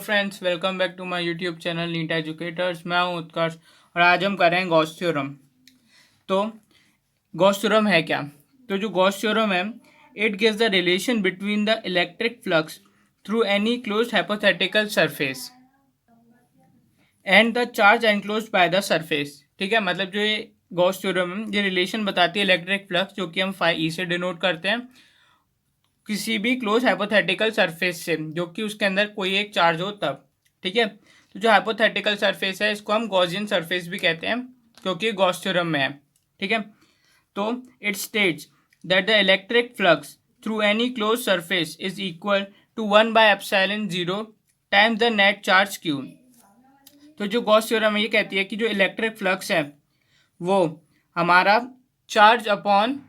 Friends, welcome back to my YouTube channel NEET educators. मैं हूं उत्कर्ष और आज हम करेंगे गॉस थ्योरम। तो गॉस थ्योरम है क्या? तो जो गॉस थ्योरम है, it gives the relation between the electric flux through any closed hypothetical surface and the charge enclosed by the surface. ठीक है, मतलब जो ये गॉस थ्योरम है ये रिलेशन बताती है इलेक्ट्रिक फ्लक्स, जो कि हम फाई ई से डिनोट करते हैं, किसी भी क्लोज हाइपोथेटिकल सरफेस से जो कि उसके अंदर कोई एक चार्ज हो तब। ठीक है, तो जो हाइपोथेटिकल सरफेस है इसको हम गॉसियन सरफेस भी कहते हैं क्योंकि गॉस थ्योरम में है। ठीक है, तो it states that the electric flux through any close surface is equal to 1/ε0 times the net charge q. तो जो गॉस थ्योरम है ये कहती है कि जो इलेक्ट्रिक फ्लक्स है वो हमारा चार्ज अपॉन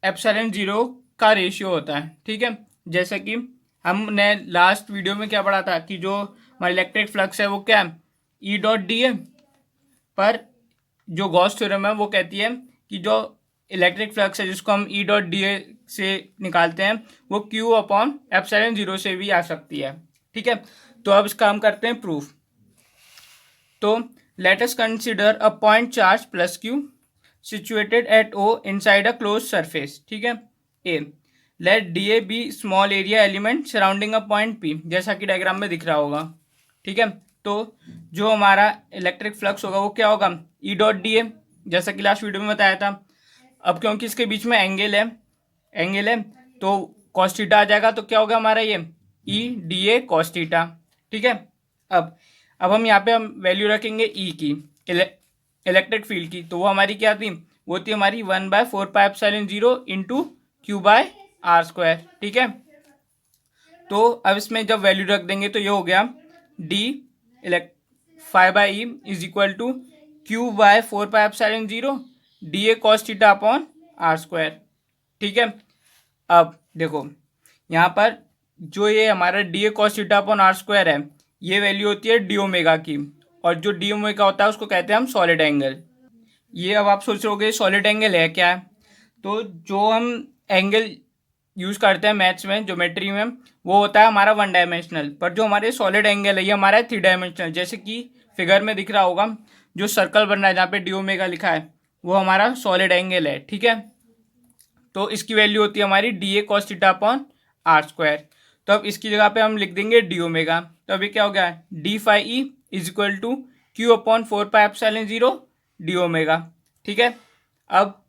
एप्सिलॉन जीरो का रेशियो होता है। ठीक है, जैसे कि हमने लास्ट वीडियो में क्या पढ़ा था कि जो हमारा इलेक्ट्रिक फ्लक्स है वो क्या है, ई डॉट डी है। पर जो गॉस थ्योरम है वो कहती है कि जो इलेक्ट्रिक फ्लक्स है जिसको हम ई डॉट डी से निकालते हैं वो क्यू अपॉन एप्सिलॉन जीरो से भी आ सकती है। ठीक है, तो अब इसका हम करते हैं प्रूफ। तो let us consider a point charge plus Q situated at O inside a closed surface. ठीक है, A let dA be small area element surrounding a point P, जैसा कि डायग्राम में दिख रहा होगा। ठीक है, तो जो हमारा इलेक्ट्रिक फ्लक्स होगा वो क्या होगा, ई डॉट डी ए, जैसा कि लास्ट वीडियो में बताया था। अब क्योंकि इसके बीच में एंगल है तो cos थीटा आ जाएगा, तो क्या होगा हमारा ये E D A cos theta. ठीक है, अब हम यहाँ पे हम वैल्यू रखेंगे ई की, इलेक्ट्रिक फील्ड की, तो वो हमारी क्या थी, वो थी हमारी 1/4πε0 into q by r square. ठीक है, तो अब इसमें जब वैल्यू रख देंगे तो ये हो गया d phi by e is equal to q by 4πε0 d a cos theta upon r square. ठीक है, अब देखो यहाँ पर जो ये हमारा d a cos theta upon r square है ये वैल्यू होती है डी ओमेगा की, और जो डी ओमेगा होता है उसको कहते हैं हम सॉलिड एंगल। ये अब आप सोच रहे सॉलिड एंगल है क्या है, तो जो हम एंगल यूज़ करते हैं मैथ्स में, ज्योमेट्री में, वो होता है हमारा वन डायमेंशनल। पर जो हमारे सॉलिड एंगल है ये हमारा है थ्री डायमेंशनल। जैसे कि फिगर में दिख रहा होगा जो सर्कल बन रहा है जहाँ पे डी ओमेगा लिखा है वो हमारा सॉलिड एंगल है। ठीक है, तो इसकी वैल्यू होती है हमारी d a cos theta upon r square. तो अब इसकी जगह पे हम लिख देंगे डी ओमेगा, तो अभी क्या हो गया, d phi e is equal to q upon 4πε0 d omega. ठीक है, अब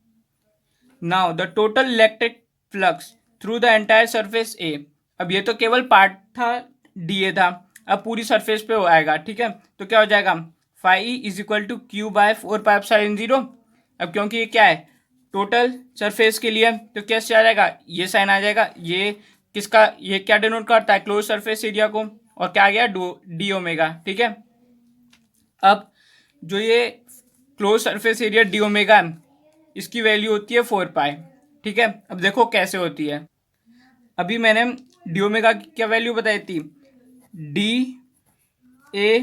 now the total electric flux through the entire surface a, अब ये तो केवल पार्ट था डी ए था, अब पूरी सरफेस पे आएगा। ठीक है, तो क्या हो जाएगा, phi e is equal to q by 4πε0। अब क्योंकि ये क्या है टोटल सरफेस के लिए, तो कैसे आ जाएगा, ये साइन आ जाएगा, ये किसका, ये क्या डिनोट करता है, क्लोज सरफेस एरिया को, और क्या आ गया डी ओमेगा। ठीक है, अब जो ये close surface area D omega है इसकी वैल्यू होती है 4π। ठीक है, अब देखो कैसे होती है, अभी मैंने डी ओमेगा की क्या वैल्यू बताई थी, d a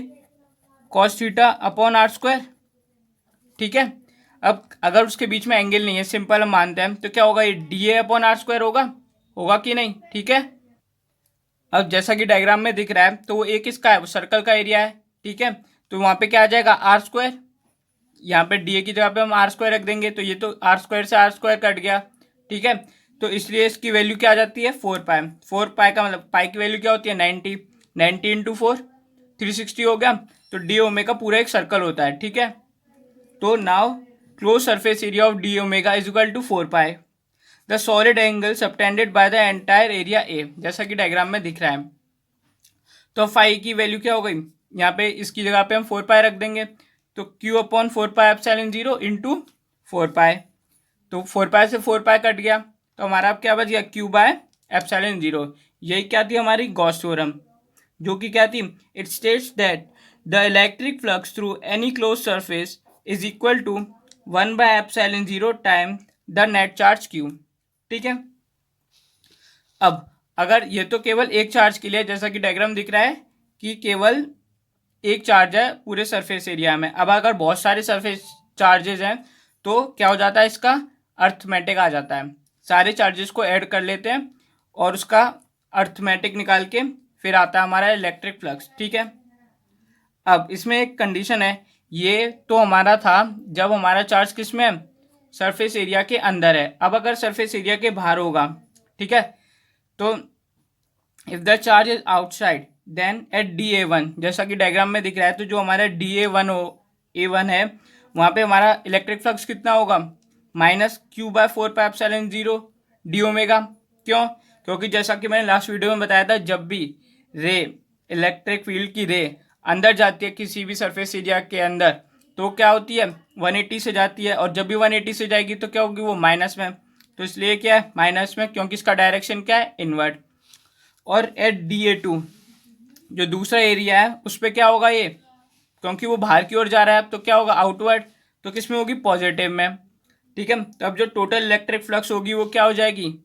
cos theta upon r square. ठीक है, अब अगर उसके बीच में एंगल नहीं है, सिंपल हम मानते हैं, तो क्या होगा, ये d a upon r square होगा कि नहीं। ठीक है, अब जैसा कि डायग्राम में दिख रहा है तो वो एक किसका है, वो सर्कल का एरिया है। ठीक है, तो वहाँ पे क्या आ जाएगा आर स्क्वायर, यहाँ पे डी ए की जगह पे हम आर स्क्वायर रख देंगे, तो ये तो आर स्क्वायर से आर स्क्वायर कट गया। ठीक है, तो इसलिए इसकी वैल्यू क्या आ जाती है 4π। 4π का मतलब पाई की वैल्यू क्या होती है 90 इंटू 4 360 हो गया, तो डी ओमेगा पूरा एक सर्कल होता है। ठीक है, तो now close surface area of d omega is equal to 4π the solid angle subtended by the entire area a, जैसा कि डायग्राम में दिख रहा है। तो फाई की वैल्यू क्या हो गई, यहाँ पे इसकी जगह पे हम 4π रख देंगे, तो क्यू अपॉन 4πε0 इंटू 4π, तो 4π से 4π कट गया, तो हमारा अब क्या बच गया क्यू बाय एप्सिलॉन जीरो। यही क्या थी हमारी गॉस थ्योरम, जो कि क्या थी, it states that the electric flux through any close surface is equal to 1/ε0 time the net charge q. ठीक है, अब अगर ये तो केवल एक चार्ज के लिए, जैसा कि डायग्राम दिख रहा है कि केवल एक चार्ज है पूरे सरफेस एरिया में, अब अगर बहुत सारे सरफेस चार्जेस हैं तो क्या हो जाता है, इसका अर्थमेटिक आ जाता है, सारे चार्जेस को ऐड कर लेते हैं और उसका अर्थमेटिक निकाल के फिर आता है हमारा इलेक्ट्रिक फ्लक्स। ठीक है, अब इसमें एक कंडीशन है, ये तो हमारा था जब हमारा चार्ज किस में है, सरफेस एरिया के अंदर है। अब अगर सरफेस एरिया के बाहर होगा, ठीक है, तो if the charge is outside then at DA1, जैसा कि डायग्राम में दिख रहा है, तो जो हमारा DA1 A1 है वहाँ पे हमारा इलेक्ट्रिक फ्लक्स कितना होगा, -q/4πε0 डी ओमेगा। क्यों? क्योंकि जैसा कि मैंने लास्ट वीडियो में बताया था, जब भी रे इलेक्ट्रिक फील्ड की रे अंदर जाती है किसी भी सरफेस एरिया के अंदर, तो क्या होती है, 180 से जाती है, और जब भी 180 से जाएगी तो क्या होगी, वो माइनस में। तो इसलिए क्या है, माइनस में, क्योंकि इसका डायरेक्शन क्या है, इनवर्ट। और एट DA2 जो दूसरा एरिया है उस पर क्या होगा, ये क्योंकि वो बाहर की ओर जा रहा है तो क्या होगा, आउटवर्ड, तो किस में होगी, पॉजिटिव में। ठीक है, तो अब जो टोटल इलेक्ट्रिक फ्लक्स होगी वो क्या हो जाएगी,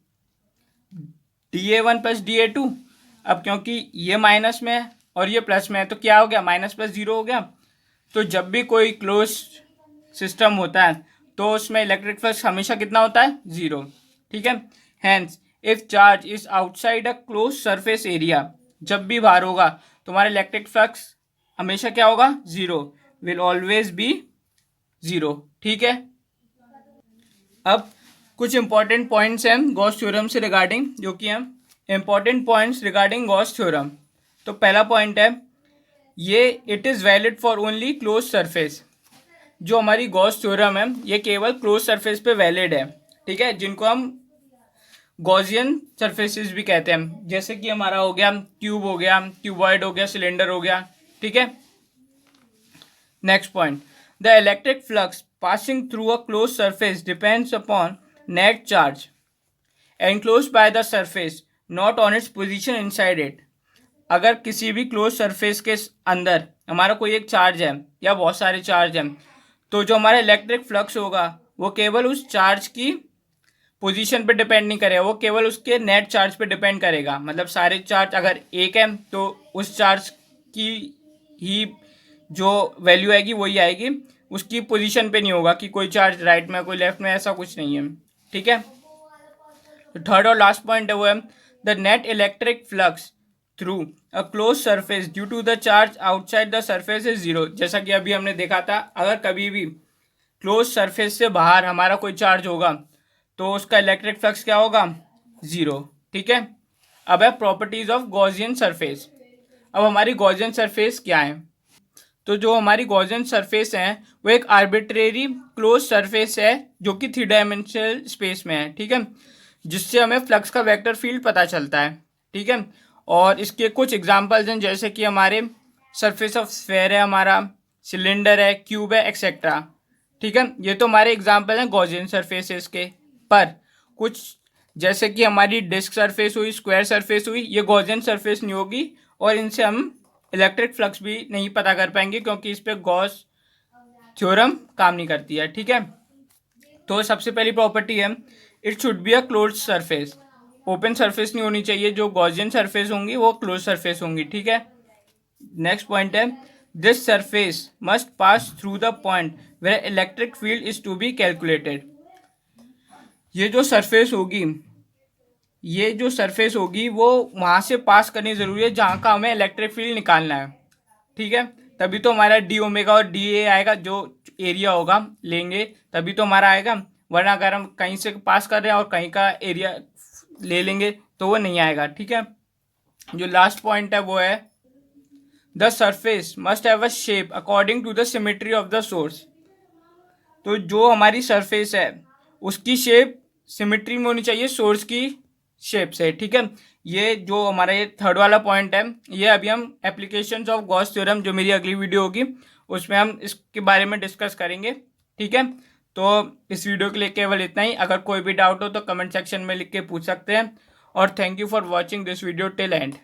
DA1 + DA2। अब क्योंकि ये माइनस में है और ये प्लस में है तो क्या हो गया, -+0 हो गया। तो जब भी कोई क्लोज सिस्टम होता है तो उसमें इलेक्ट्रिक फ्लक्स हमेशा कितना होता है, 0। ठीक है, hence if charge is outside a close surface area, जब भी बाहर होगा तो हमारा इलेक्ट्रिक फ्लक्स हमेशा क्या होगा, 0, विल ऑलवेज बी 0। ठीक है, अब कुछ इंपॉर्टेंट पॉइंट्स हैं गॉस थ्योरम से रिगार्डिंग, जो कि हम important points regarding Gauss theorem. तो पहला पॉइंट है ये, it is valid for only close surface. जो हमारी गॉस थ्योरम है ये केवल क्लोज सरफेस पे वैलिड है। ठीक है, जिनको हम गॉसियन सरफेसेस भी कहते हैं, जैसे कि हमारा हो गया क्यूब, हो गया क्यूबॉइड, हो गया सिलेंडर, हो गया। ठीक है, next point, the electric flux passing through a closed surface depends upon net charge enclosed by the surface, not on its position inside it। अगर किसी भी क्लोज सरफेस के अंदर हमारा कोई एक चार्ज है या बहुत सारे चार्ज हैं, तो जो हमारा इलेक्ट्रिक फ्लक्स होगा वो केवल उस चार्ज की पोजीशन पे डिपेंड नहीं करेगा, वो केवल उसके नेट चार्ज पे डिपेंड करेगा। मतलब सारे चार्ज अगर एक है तो उस चार्ज की ही जो वैल्यू आएगी वही आएगी, उसकी पोजीशन पे नहीं होगा कि कोई चार्ज राइट में कोई लेफ्ट में, ऐसा कुछ नहीं है। ठीक है, तो थर्ड और लास्ट पॉइंट है वो है the net electric flux through a close surface due to the charge outside the surface is 0। जैसा कि अभी हमने देखा था, अगर कभी भी क्लोज सरफेस से बाहर हमारा कोई चार्ज होगा तो उसका इलेक्ट्रिक फ्लक्स क्या होगा, 0। ठीक है, अब है प्रॉपर्टीज ऑफ गॉसियन सरफेस। अब हमारी गॉसियन सरफेस क्या है, तो जो हमारी गॉसियन सरफेस है वो एक आर्बिट्रेरी क्लोज सरफेस है जो कि 3 डायमेंशनल स्पेस में है। ठीक है, जिससे हमें फ्लक्स का वेक्टर फील्ड पता चलता है। ठीक है, और इसके कुछ एग्जांपल्स हैं, जैसे कि हमारे सरफेस ऑफ स्फेयर है, हमारा सिलेंडर है, क्यूब है, एक्सेट्रा। ठीक है, ये तो हमारे एग्जांपल हैं गॉसियन सरफेसेस के। पर कुछ जैसे कि हमारी डिस्क सरफेस हुई, स्क्वायर सरफेस हुई, ये गॉसियन सरफेस नहीं होगी और इनसे हम इलेक्ट्रिक फ्लक्स भी नहीं पता कर पाएंगे क्योंकि इस पर गॉस थ्योरम काम नहीं करती है। ठीक है, तो सबसे पहली प्रॉपर्टी है it should be a close surface. Open surface नहीं होनी चाहिए, जो गॉसियन सरफेस होंगी वो क्लोज सरफेस होंगी। ठीक है, नेक्स्ट पॉइंट है this surface must pass through the point where electric field is to be calculated. ये जो सरफेस होगी वो वहाँ से पास करनी ज़रूरी है जहाँ का हमें इलेक्ट्रिक फील्ड निकालना है। ठीक है, तभी तो हमारा डी ओमेगा और डी ए आएगा, जो एरिया होगा लेंगे तभी तो हमारा आएगा, वरना अगर हम कहीं से पास कर रहे हैं और कहीं का एरिया ले लेंगे तो वो नहीं आएगा। ठीक है, जो लास्ट पॉइंट है वो है the surface must have a shape according to the symmetry of the source. तो जो हमारी सरफेस है उसकी शेप सिमेट्री में होनी चाहिए सोर्स की शेप से। ठीक है, ये जो हमारा ये थर्ड वाला पॉइंट है, ये अभी हम एप्लीकेशंस ऑफ गॉस थ्योरम, जो मेरी अगली वीडियो होगी उसमें हम इसके बारे में डिस्कस करेंगे। ठीक है, तो इस वीडियो के लिए केवल इतना ही। अगर कोई भी डाउट हो तो कमेंट सेक्शन में लिख के पूछ सकते हैं। और thank you for watching this video till and.